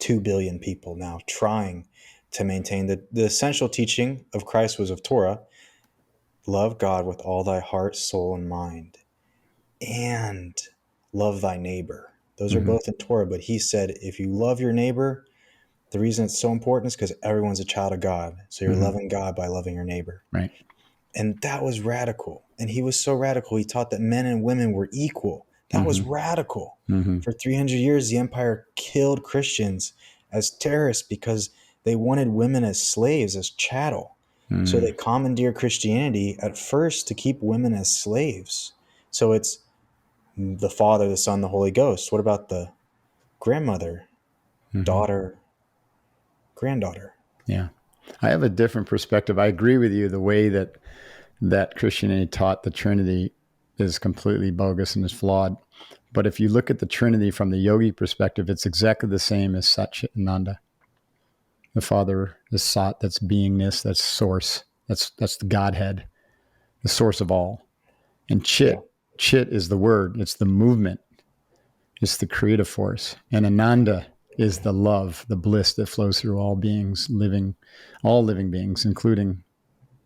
2 billion people now trying to maintain the essential teaching of Christ was of Torah. Love God with all thy heart, soul, and mind, and love thy neighbor. Those are Mm-hmm. both in Torah, but he said, if you love your neighbor, the reason it's so important is because everyone's a child of God. So you're Mm-hmm. loving God by loving your neighbor. Right. And that was radical. And he was so radical. He taught that men and women were equal. That was Mm-hmm. radical. Mm-hmm. For 300 years, the empire killed Christians as terrorists because they wanted women as slaves, as chattel. So they commandeered Christianity at first to keep women as slaves. So it's the Father, the Son, the Holy Ghost. What about the grandmother, Mm-hmm. daughter, granddaughter? Yeah. I have a different perspective. I agree with you. The way that Christianity taught the Trinity is completely bogus and is flawed. But if you look at the Trinity from the yogi perspective, it's exactly the same as Satchitananda. The Father is Sat, that's beingness, that's source, that's the Godhead, the source of all. And Yeah. chit is the word. It's the movement. It's the creative force. And Ananda is the love, the bliss that flows through all beings, all living beings, including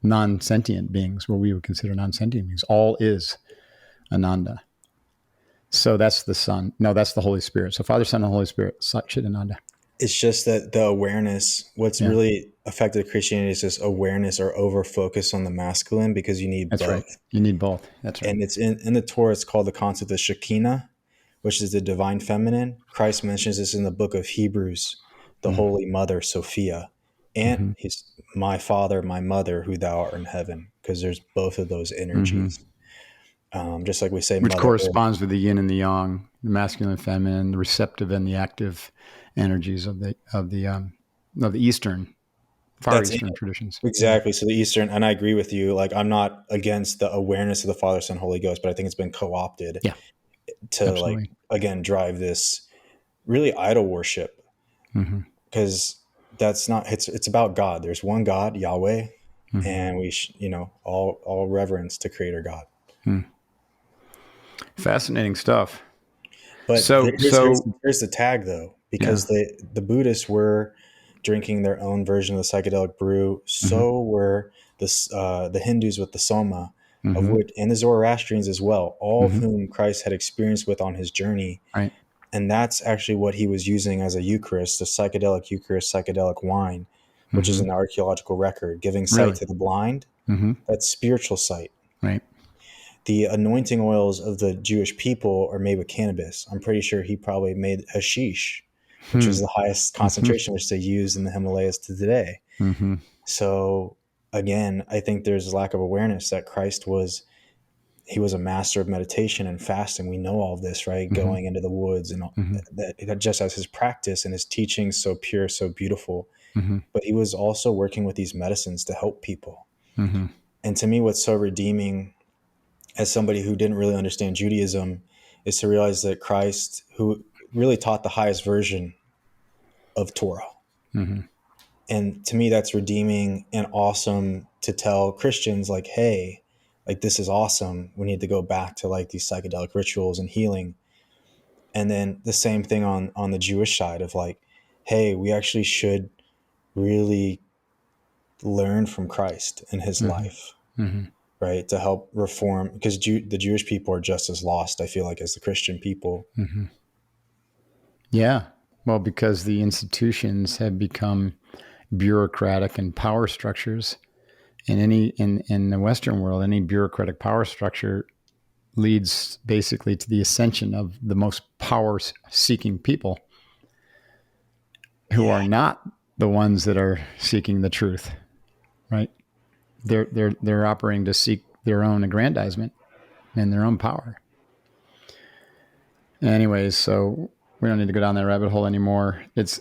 non-sentient beings, what we would consider non-sentient beings. All is Ananda. So that's the Son. No, that's the Holy Spirit. So Father, Son, and Holy Spirit, Chit Ananda. It's just that the awareness, what's Yeah, really affected Christianity is this awareness or over focus on the masculine, because you need that's right. both. You need both. That's right. And it's in the Torah, it's called the concept of Shekinah, which is the divine feminine. Christ mentions this in the book of Hebrews, the Mm-hmm. Holy Mother, Sophia. And Mm-hmm. he's my father, my mother, who thou art in heaven, because there's both of those Mm-hmm. energies. Just like we say Which Mother Earth. corresponds with the yin and the yang, the masculine and feminine, the receptive and the active energies of the Eastern, Far That's Eastern traditions. Yeah. exactly. So the Eastern, and I agree with you. Like, I'm not against the awareness of the Father, Son, Holy Ghost, but I think it's been co-opted Yeah, to, like, absolutely. again, drive this really idol worship, Mm-hmm. because that's not, it's about God. There's one God, Yahweh, Mm-hmm. and all reverence to Creator God. Mm. Fascinating stuff. But So, here's the tag, though, yeah. because the Buddhists were drinking their own version of the psychedelic brew. Mm-hmm. So were the Hindus with the soma, of Mm-hmm. which, and the Zoroastrians as well, all of Mm-hmm. whom Christ had experience with on his journey. Right. And that's actually what he was using as a Eucharist, the psychedelic Eucharist, psychedelic wine, which is Mm-hmm. an archaeological record, giving sight Really. to the blind. Mm-hmm. That's spiritual sight. Right. The anointing oils of the Jewish people are made with cannabis. I'm pretty sure he probably made hashish, which Hmm. was the highest Mm-hmm. concentration which they use in the Himalayas to today. Mm-hmm. So again, I think there's a lack of awareness that Christ was, he was a master of meditation and fasting. We know all of this, right? Mm-hmm. Going into the woods and all, Mm-hmm. that just as his practice and his teaching so pure, so beautiful. Mm-hmm. But he was also working with these medicines to help people. Mm-hmm. And to me, what's so redeeming, as somebody who didn't really understand Judaism, is to realize that Christ, who really taught the highest version of Torah. Mm-hmm. And to me, that's redeeming and awesome to tell Christians, like, hey, like, this is awesome. We need to go back to, like, these psychedelic rituals and healing. And then the same thing on the Jewish side of, like, hey, we actually should really learn from Christ and his Mm-hmm. life, Mm-hmm. right? To help reform, because the Jewish people are just as lost, I feel like, as the Christian people. Mm-hmm. Yeah. Well, because the institutions have become bureaucratic and power structures. In the Western world, any bureaucratic power structure leads basically to the ascension of the most power-seeking people who Yeah. are not the ones that are seeking the truth, right? They're operating to seek their own aggrandizement and their own power. Anyways, so we don't need to go down that rabbit hole anymore. It's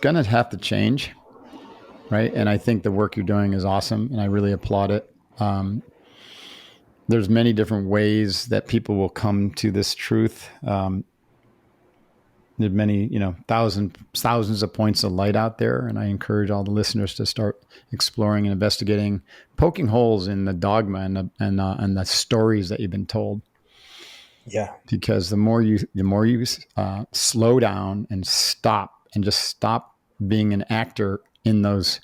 gonna have to change, right? And I think the work you're doing is awesome, and I really applaud it. There's many different ways that people will come to this truth. There's many, thousands of points of light out there, and I encourage all the listeners to start exploring and investigating, poking holes in the dogma and the stories that you've been told. Yeah. Because the more you slow down and just stop being an actor in those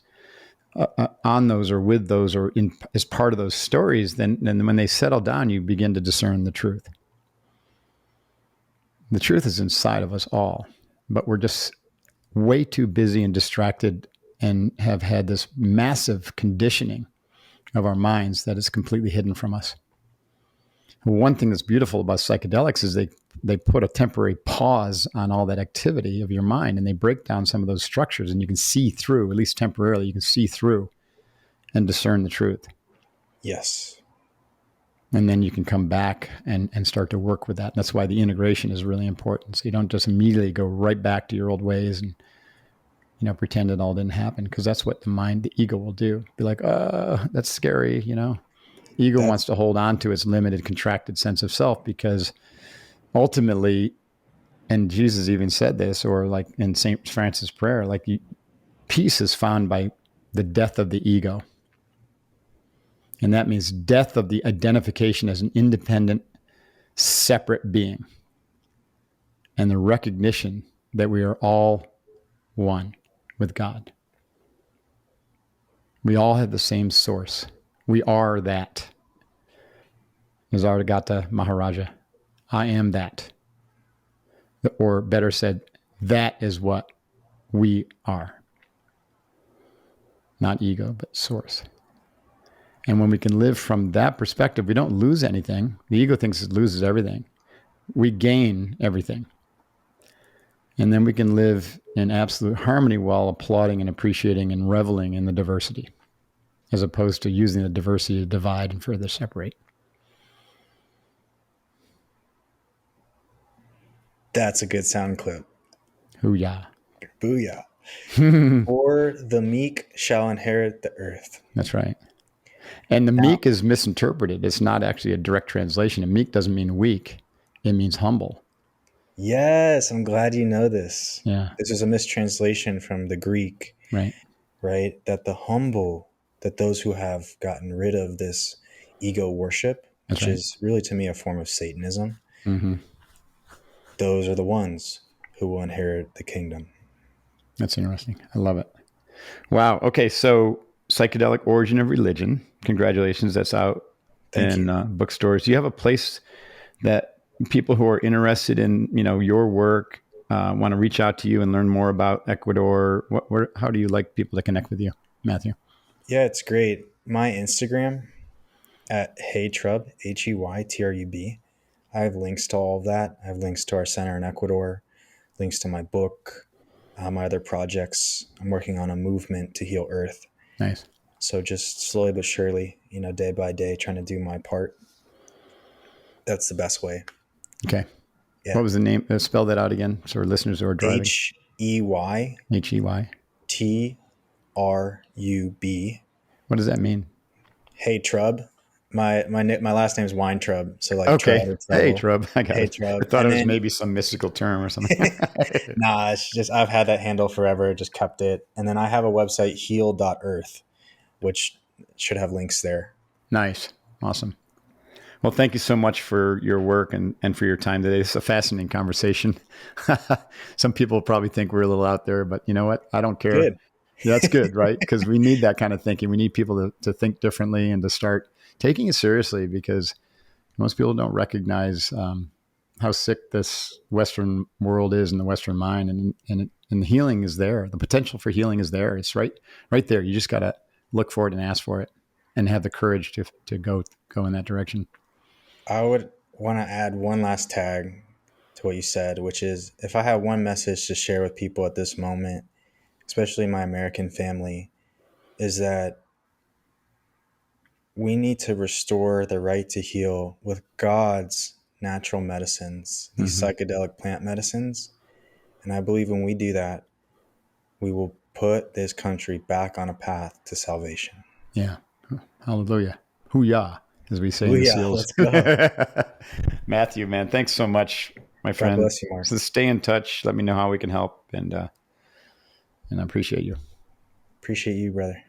on those or with those or in as part of those stories, then when they settle down, you begin to discern the truth. The truth is inside of us all, but we're just way too busy and distracted and have had this massive conditioning of our minds that is completely hidden from us. One thing that's beautiful about psychedelics is they put a temporary pause on all that activity of your mind, and they break down some of those structures, and you can see through, at least temporarily, you can see through and discern the truth. Yes. And then you can come back and start to work with that. And that's why the integration is really important. So you don't just immediately go right back to your old ways and pretend it all didn't happen, because that's what the ego will do. Be like, that's scary, Ego That wants to hold on to its limited, contracted sense of self, because ultimately, and Jesus even said this, or like in St. Francis' prayer, peace is found by the death of the ego. And that means death of the identification as an independent, separate being, and the recognition that we are all one with God. We all have the same source. We are that. Nisargadatta Maharaja, I am that. Or better said, that is what we are. Not ego, but source. And when we can live from that perspective, we don't lose anything. The ego thinks it loses everything. We gain everything. And then we can live in absolute harmony while applauding and appreciating and reveling in the diversity, as opposed to using the diversity to divide and further separate. That's a good sound clip. Hoo-yah. Booyah. For the meek shall inherit the earth. That's right. And the meek is misinterpreted. It's not actually a direct translation. And meek doesn't mean weak. It means humble. Yes, I'm glad you know this. Yeah. This is a mistranslation from the Greek, Right. right? That the humble, that those who have gotten rid of this ego worship, which is really to me a form of Satanism, those are the ones who will inherit the kingdom. That's interesting. I love it. Wow. Okay. So Psychedelic Origin of Religion. Congratulations. That's out in bookstores. Do you have a place that people who are interested in, your work want to reach out to you and learn more about Ecuador? How do you like people to connect with you, Matthew? Yeah, it's great. My Instagram at Haytrub, Heytrub. I have links to all of that. I have links to our center in Ecuador, links to my book, my other projects. I'm working on a movement to heal Earth. Nice. So just slowly but surely, day by day, trying to do my part. That's the best way. Okay. Yeah. What was the name? Spell that out again so our listeners who are driving. Heytrub. What does that mean? Haytrub. My last name is Weintraub. So like okay. Trub. Hey, Trub. I got it. Haytrub. I thought it was maybe some mystical term or something. Nah, it's just I've had that handle forever, just kept it. And then I have a website, heal.earth, which should have links there. Nice. Awesome. Well, thank you so much for your work and for your time today. It's a fascinating conversation. Some people probably think we're a little out there, but you know what? I don't care. Good. Yeah, that's good, right? Because we need that kind of thinking. We need people to think differently and to start taking it seriously, because most people don't recognize how sick this Western world is and the Western mind, and the healing is there. The potential for healing is there. It's right there. You just got to look for it and ask for it, and have the courage to go in that direction. I would want to add one last tag to what you said, which is if I have one message to share with people at this moment, especially my American family, is that we need to restore the right to heal with God's natural medicines, these psychedelic plant medicines. And I believe when we do that, we will put this country back on a path to salvation. Yeah. Hallelujah. Hoo-yah, as we say in the SEALs. Let's go. Matthew, man, thanks so much, my friend. God bless you, Mark. So stay in touch. Let me know how we can help. And I appreciate you. Appreciate you, brother.